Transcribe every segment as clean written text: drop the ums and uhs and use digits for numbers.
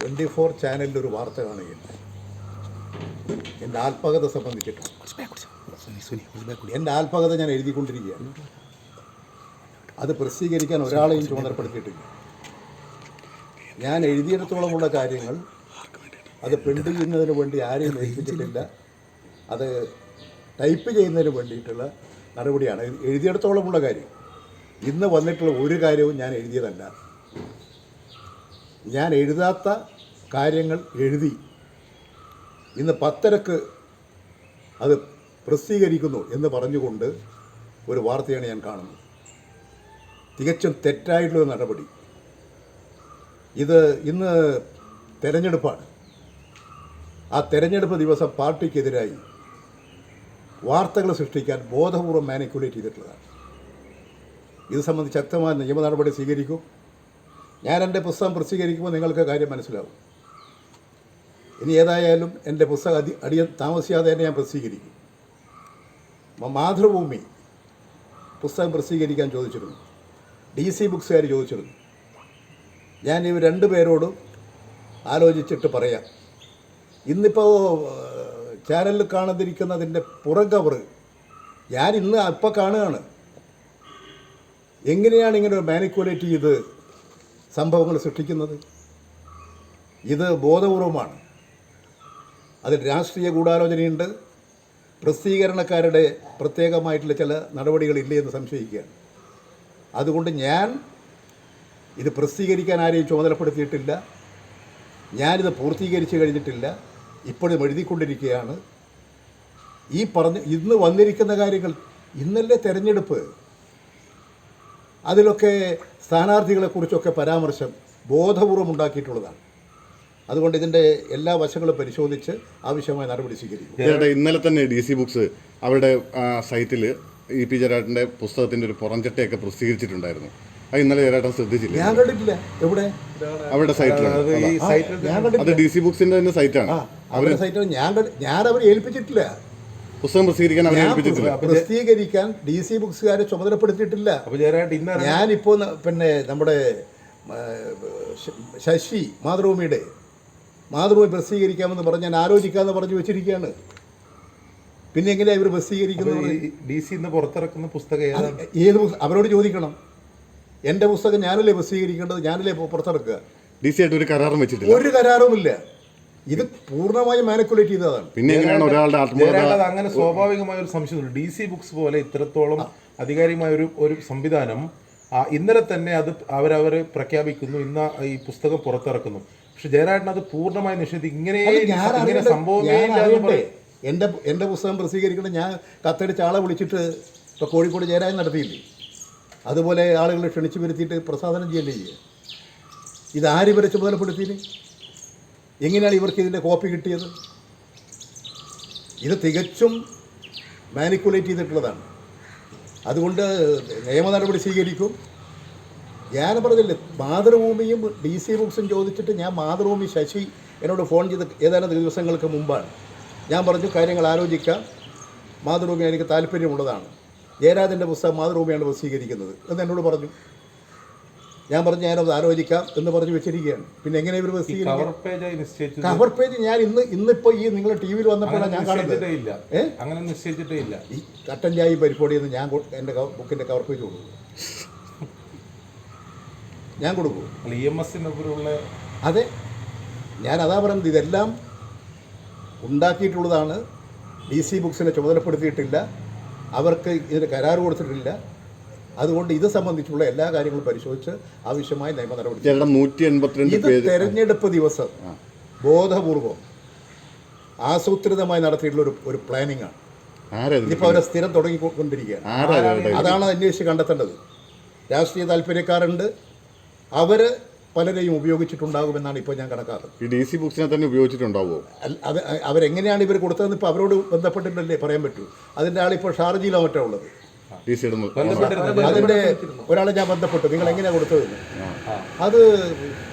24 ചാനലിലൊരു വാർത്ത കാണുകയുണ്ട് എൻ്റെ ആത്മകഥ സംബന്ധിച്ചിട്ടാണ്. എൻ്റെ ആത്മകഥ ഞാൻ എഴുതിക്കൊണ്ടിരിക്കുകയാണ്. അത് പ്രസിദ്ധീകരിക്കാൻ ഒരാളെയും ചുമതലപ്പെടുത്തിയിട്ടില്ല. ഞാൻ എഴുതിയിടത്തോളമുള്ള കാര്യങ്ങൾ അത് പ്രിൻ്റ് ചെയ്യുന്നതിന് വേണ്ടി ആരെയും ഏൽപ്പിച്ചിട്ടില്ല. അത് ടൈപ്പ് ചെയ്യുന്നതിന് വേണ്ടിയിട്ടുള്ള നടപടിയാണ് എഴുതിയിടത്തോളമുള്ള കാര്യം. ഇന്ന് വന്നിട്ടുള്ള ഒരു കാര്യവും ഞാൻ എഴുതിയതല്ല. ഞാൻ എഴുതാത്ത കാര്യങ്ങൾ എഴുതി ഇന്ന് 10:30 അത് പ്രസിദ്ധീകരിക്കുന്നു എന്ന് പറഞ്ഞുകൊണ്ട് ഒരു വാർത്തയാണ് ഞാൻ കാണുന്നത്. തികച്ചും തെറ്റായിട്ടുള്ള നടപടി. ഇത് ഇന്ന് തെരഞ്ഞെടുപ്പാണ്. ആ തെരഞ്ഞെടുപ്പ് ദിവസം പാർട്ടിക്കെതിരായി വാർത്തകൾ സൃഷ്ടിക്കാൻ ബോധപൂർവം മാനിക്കുലേറ്റ് ചെയ്തിട്ടുള്ളതാണ്. ഇത് സംബന്ധിച്ച് ശക്തമായ നിയമ നടപടി സ്വീകരിക്കും. ഞാൻ എൻ്റെ പുസ്തകം പ്രസിദ്ധീകരിക്കുമ്പോൾ നിങ്ങൾക്ക് കാര്യം മനസ്സിലാവും. ഇനി ഏതായാലും എൻ്റെ പുസ്തകം താമസിയാതെ തന്നെ ഞാൻ പ്രസിദ്ധീകരിക്കും. മാതൃഭൂമി പുസ്തകം പ്രസിദ്ധീകരിക്കാൻ ചോദിച്ചിരുന്നു. DC ബുക്സുകാർ ചോദിച്ചിരുന്നു. ഞാൻ ഇവർ 2 പേരോടും ആലോചിച്ചിട്ട് പറയാം. ഇന്നിപ്പോൾ ചാനലിൽ കാണാതിരിക്കുന്നതിൻ്റെ പുറകവറ് ഞാൻ ഇന്ന് അപ്പം കാണുകയാണ്. എങ്ങനെയാണ് ഇങ്ങനെ ഒരു മാനിക്കുലേറ്റ് ചെയ്ത് സംഭവങ്ങൾ സൃഷ്ടിക്കുന്നത്? ഇത് ബോധപൂർവമാണ്. അതിൽ രാഷ്ട്രീയ ഗൂഢാലോചനയുണ്ട്. പ്രസിദ്ധീകരണക്കാരുടെ പ്രത്യേകമായിട്ടുള്ള ചില നടപടികളില്ലേ എന്ന് സംശയിക്കുകയാണ്. അതുകൊണ്ട് ഞാൻ ഇത് പ്രസിദ്ധീകരിക്കാൻ ആരെയും ചുമതലപ്പെടുത്തിയിട്ടില്ല. ഞാനിത് പൂർത്തീകരിച്ച് കഴിഞ്ഞിട്ടില്ല. ഇപ്പോഴും എഴുതിക്കൊണ്ടിരിക്കുകയാണ്. ഈ ഇന്ന് വന്നിരിക്കുന്ന കാര്യങ്ങൾ, ഇന്നല്ലേ തെരഞ്ഞെടുപ്പ്, അതിലൊക്കെ സ്ഥാനാർത്ഥികളെക്കുറിച്ചൊക്കെ പരാമർശം ബോധപൂർവം ഉണ്ടാക്കിയിട്ടുള്ളതാണ്. അതുകൊണ്ട് ഇതിൻ്റെ എല്ലാ വശങ്ങളും പരിശോധിച്ച് ആവശ്യമായ നടപടി സ്വീകരിക്കും. ഇന്നലെ തന്നെ DC ബുക്സ് അവരുടെ സൈറ്റിൽ EP ജയരാജൻ്റെ പുസ്തകത്തിൻ്റെ ഒരു പുറംചട്ടയൊക്കെ പ്രസിദ്ധീകരിച്ചിട്ടുണ്ടായിരുന്നു. അത് ഇന്നലെ ജയരാജൻ ശ്രദ്ധിച്ചില്ല? ഞാൻ കണ്ടിട്ടില്ല. എവിടെ? അവരുടെ സൈറ്റിലാണ്. അത് DC ബുക്സിൻ്റെ തന്നെ സൈറ്റാണ്. അവരുടെ സൈറ്റാണ്. ഞാൻ അവരെ ഏൽപ്പിച്ചിട്ടില്ല. പുസ്തകം പ്രസിദ്ധീകരിക്കാൻ അവരെ ഏൽപ്പിച്ചിട്ടില്ല. പ്രസിദ്ധീകരിക്കാൻ DC ബുക്സുകാരെ ചുമതലപ്പെടുത്തിയിട്ടില്ല. ഞാനിപ്പോൾ പിന്നെ നമ്മുടെ ശശി മാതൃഭൂമി പ്രസിദ്ധീകരിക്കാമെന്ന് പറഞ്ഞ് ഞാൻ ആലോചിക്കാമെന്ന് പറഞ്ഞു വെച്ചിരിക്കുകയാണ്. പിന്നെ എങ്ങനെയാണ് ഇവർ പ്രസിദ്ധീകരിക്കുന്നത്? DC ഇന്ന് പുറത്തിറക്കുന്ന പുസ്തകം ഏത് അവരോട് ചോദിക്കണം. എൻ്റെ പുസ്തകം ഞാനല്ലേ പ്രസിദ്ധീകരിക്കേണ്ടത്, ഞാനല്ലേ പുറത്തിറക്കുക. DC ആയിട്ട് ഒരു കരാറും വെച്ചിട്ടില്ല. ഒരു കരാറുമില്ല. ഇത് പൂർണ്ണമായും മാനിക്കുലേറ്റ് ചെയ്തതാണ്. പിന്നെ എങ്ങനെയാണ് ഒരാളുടെ ആത്മകഥ? അങ്ങനെ സ്വാഭാവികമായ ഒരു സംശയമുണ്ട്. DC ബുക്സ് പോലെ ഇത്രത്തോളം അധികാരികമായ ഒരു സംവിധാനം ഇന്നലെ തന്നെ അത് അവരവരെ പ്രഖ്യാപിക്കുന്നു, ഇന്ന് ഈ പുസ്തകം പുറത്തിറക്കുന്നു. പക്ഷെ ജയരാജൻ അത് പൂർണ്ണമായി നിഷേധിക്കും. ഇങ്ങനെ സംഭവം എൻ്റെ പുസ്തകം പ്രസിദ്ധീകരിക്കണം. ഞാൻ കത്തടിച്ച ആളെ വിളിച്ചിട്ട് ഇപ്പോൾ കോഴിക്കോട് ജയരാജൻ നടത്തിയില്ലേ, അതുപോലെ ആളുകളെ ക്ഷണിച്ചു വരുത്തിയിട്ട് പ്രസാദനം ചെയ്യല്ലേ ചെയ്യുക. ഇതാര് ഇവരെ ചുമതലപ്പെടുത്തിയത്? എങ്ങനെയാണ് ഇവർക്ക് ഇതിൻ്റെ കോപ്പി കിട്ടിയത്? ഇത് തികച്ചും മാനിക്കുലേറ്റ് ചെയ്തിട്ടുള്ളതാണ്. അതുകൊണ്ട് നിയമ നടപടി സ്വീകരിക്കും. ഞാൻ പറഞ്ഞില്ലേ, മാതൃഭൂമിയും DC ബുക്സും ചോദിച്ചിട്ട് ഞാൻ മാതൃഭൂമി ശശി എന്നോട് ഫോൺ ചെയ്ത് ഏതാനും ദിവസങ്ങൾക്ക് മുമ്പാണ്. ഞാൻ പറഞ്ഞു കാര്യങ്ങൾ ആലോചിക്കാം, മാതൃഭൂമി എനിക്ക് താല്പര്യമുള്ളതാണ്, ജയരാജൻ്റെ പുസ്തകം മാതൃഭൂമിയാണ് പ്രസിദ്ധീകരിക്കുന്നത് എന്ന് എന്നോട് പറഞ്ഞു. ഞാൻ പറഞ്ഞു ഞാനത് ആലോചിക്കാം എന്ന് പറഞ്ഞു വെച്ചിരിക്കുകയാണ്. പിന്നെ എങ്ങനെ ഇവർ പ്രസിദ്ധീകരിക്കും? കവർ പേജ് ഞാൻ ഇന്നിപ്പോൾ ഈ നിങ്ങൾ TV വന്നപ്പോഴാണ് ഞാൻ കാണുന്നത്. ഈ കട്ടൻ ചായ പരിപാടിയെന്ന് ഞാൻ എൻ്റെ ബുക്കിൻ്റെ കവർ പേജ് കൊടുക്കും. ഞാൻ കൊടുക്കും. അതെ, ഞാൻ അതാ പറയുന്നത്. ഇതെല്ലാം ഉണ്ടാക്കിയിട്ടുള്ളതാണ്. DC ബുക്സിനെ ചുമതലപ്പെടുത്തിയിട്ടില്ല, അവർക്ക് ഇതിന് കരാർ കൊടുത്തിട്ടില്ല. അതുകൊണ്ട് ഇത് സംബന്ധിച്ചുള്ള എല്ലാ കാര്യങ്ങളും പരിശോധിച്ച് ആവശ്യമായ നിയമ നടപടി. ഇത് തെരഞ്ഞെടുപ്പ് ദിവസം ബോധപൂർവം ആസൂത്രിതമായി നടത്തിയിട്ടുള്ള ഒരു പ്ലാനിങ് ആണ്. ഇതിപ്പോൾ അവരെ സ്ഥിരം തുടങ്ങിക്കൊണ്ടിരിക്കുകയാണ്. അതാണ് അന്വേഷിച്ച് കണ്ടെത്തേണ്ടത്. രാഷ്ട്രീയ താല്പര്യക്കാരുണ്ട്, അവർ പലരെയും ഉപയോഗിച്ചിട്ടുണ്ടാകുമെന്നാണ് ഇപ്പോൾ ഞാൻ കണക്കാക്കുന്നത്. ഈ DC ബുക്സിനെ തന്നെ ഉപയോഗിച്ചിട്ടുണ്ടാവുമോ? അത് അവരെങ്ങനെയാണ് ഇവർ കൊടുത്തതെന്ന് ഇപ്പോൾ അവരോട് ബന്ധപ്പെട്ടിട്ടല്ലേ പറയാൻ പറ്റൂ. അതിൻ്റെ ആളിപ്പോൾ ഷാർജയിലോ മറ്റോ ഉള്ളത്. അതിൻ്റെ ഒരാളെ ഞാൻ ബന്ധപ്പെട്ടു, നിങ്ങൾ എങ്ങനെയാണ് കൊടുത്തതെന്ന്. അത്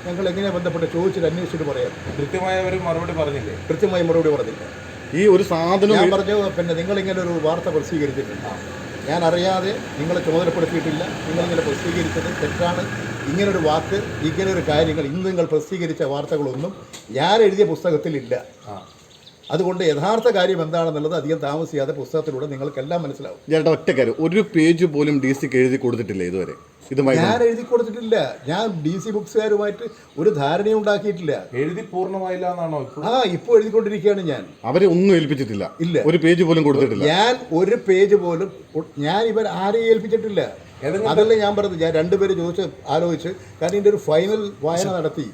ഞങ്ങൾ എങ്ങനെയാണ് ബന്ധപ്പെട്ട് ചോദിച്ചിട്ട് അന്വേഷിച്ചിട്ട് പറയാം. കൃത്യമായ മറുപടി പറഞ്ഞില്ല. ഈ ഒരു സാധനം ഞാൻ പറഞ്ഞു, പിന്നെ നിങ്ങളിങ്ങനെ ഒരു വാർത്ത പ്രസിദ്ധീകരിച്ചിട്ടുണ്ട്, ഞാൻ അറിയാതെ നിങ്ങളെ ചുമതലപ്പെടുത്തിയിട്ടില്ല, നിങ്ങളിങ്ങനെ പ്രസിദ്ധീകരിച്ചത് തെറ്റാണ് ഇങ്ങനൊരു വാക്ക്, ഇങ്ങനൊരു കാര്യങ്ങൾ ഇന്ന് നിങ്ങൾ പ്രസിദ്ധീകരിച്ച വാർത്തകളൊന്നും ഞാൻ എഴുതിയ പുസ്തകത്തിലില്ല. അതുകൊണ്ട് യഥാർത്ഥ കാര്യം എന്താണെന്നുള്ളത് അധികം താമസിയാതെ പുസ്തകത്തിലൂടെ നിങ്ങൾക്കെല്ലാം മനസ്സിലാവും. ചേട്ടാ ഒറ്റ കാര്യം, ഒരു പേജ് പോലും DC എഴുതി കൊടുത്തിട്ടില്ല ഇതുവരെ. ഇതുമായി ഞാൻ എഴുതി കൊടുത്തിട്ടില്ല. ഞാൻ DC ബുക്സുകാരുമായിട്ട് ഒരു ധാരണയും ഉണ്ടാക്കിയിട്ടില്ല. എഴുതി പൂർണ്ണമായില്ല എന്നാണോ ഇപ്പോൾ? ഇപ്പോൾ എഴുതിക്കൊണ്ടിരിക്കുകയാണ് ഞാൻ. അവരെ ഒന്നും ഏൽപ്പിച്ചിട്ടില്ല, ഇല്ല. ഒരു പേജ് പോലും കൊടുത്തിട്ടില്ല. ഞാൻ ഒരു പേജ് പോലും ഞാൻ ഇവർ ആരെയും ഏൽപ്പിച്ചിട്ടില്ല. അതല്ലേ ഞാൻ പറഞ്ഞത്. ഞാൻ രണ്ടുപേര് ആലോചിച്ച്, കാരണം ഇതിൻ്റെ ഒരു ഫൈനൽ വായന നടത്തി,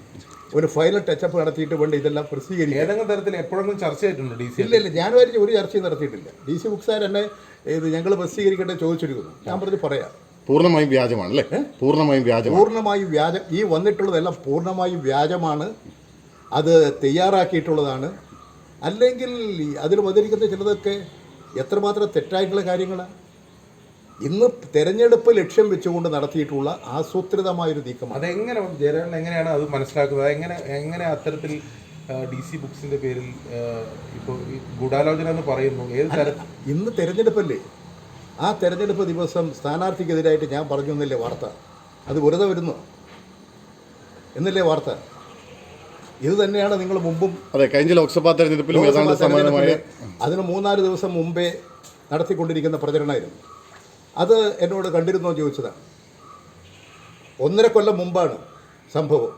ഒരു ഫൈനൽ ടച്ചപ്പ് നടത്തിയിട്ട് വേണ്ട ഇതെല്ലാം പ്രസിദ്ധീകരിക്കും. ഏതെങ്കിലും തരത്തിൽ എപ്പോഴെങ്കിലും ചർച്ച ചെയ്തിട്ടുണ്ടോ DC? ഇല്ല, ഞാൻ വരെ ഒരു ചർച്ചയും നടത്തിയിട്ടില്ല. DC ബുക്സുകാർ എന്നെ ഇത് ഞങ്ങൾ പ്രസിദ്ധീകരിക്കട്ടെ ചോദിച്ചിരിക്കുന്നു. ഞാൻ പറഞ്ഞ് പറയാം. പൂർണ്ണമായും വ്യാജമാണ് അല്ലേ? പൂർണ്ണമായും വ്യാജമാണ്. പൂർണ്ണമായും വ്യാജം. ഈ വന്നിട്ടുള്ളതെല്ലാം പൂർണ്ണമായും വ്യാജമാണ്. അത് തയ്യാറാക്കിയിട്ടുള്ളതാണ്. അല്ലെങ്കിൽ അതിൽ വന്നിരിക്കുന്ന ചിലതൊക്കെ എത്രമാത്രം തെറ്റായിട്ടുള്ള കാര്യങ്ങളാണ്. ഇന്ന് തെരഞ്ഞെടുപ്പ് ലക്ഷ്യം വെച്ചുകൊണ്ട് നടത്തിയിട്ടുള്ള ആസൂത്രിതമായൊരു നീക്കമാണ്. അതെങ്ങനെ ജയരാജൻ എങ്ങനെയാണ് അത് മനസ്സിലാക്കുന്നത്? എങ്ങനെ അത്തരത്തിൽ DC ബുക്സിന്റെ പേരിൽ ഇപ്പോൾ ഈ ഗൂഢാലോചന എന്ന് പറയുന്നു? ഏത് തരത്തിൽ? ഇന്ന് തെരഞ്ഞെടുപ്പല്ലേ? ആ തെരഞ്ഞെടുപ്പ് ദിവസം സ്ഥാനാർത്ഥിക്കെതിരായിട്ട് ഞാൻ പറഞ്ഞു എന്നല്ലേ വാർത്ത? അത് വെറുതെ വരുന്നു എന്നല്ലേ വാർത്ത? ഇത് തന്നെയാണ് നിങ്ങൾ മുമ്പും അതെ, കഴിഞ്ഞ ലോക്സഭാ തെരഞ്ഞെടുപ്പിലും ഏതാണ്ട് സമാനമായ അതിന് 3-4 ദിവസം മുമ്പേ നടത്തിക്കൊണ്ടിരിക്കുന്ന പ്രചരണമായിരുന്നു. അത് എന്നോട് കണ്ടിരുന്നോ ചോദിച്ചതാണ്. 1.5 കൊല്ലം മുമ്പാണ് സംഭവം.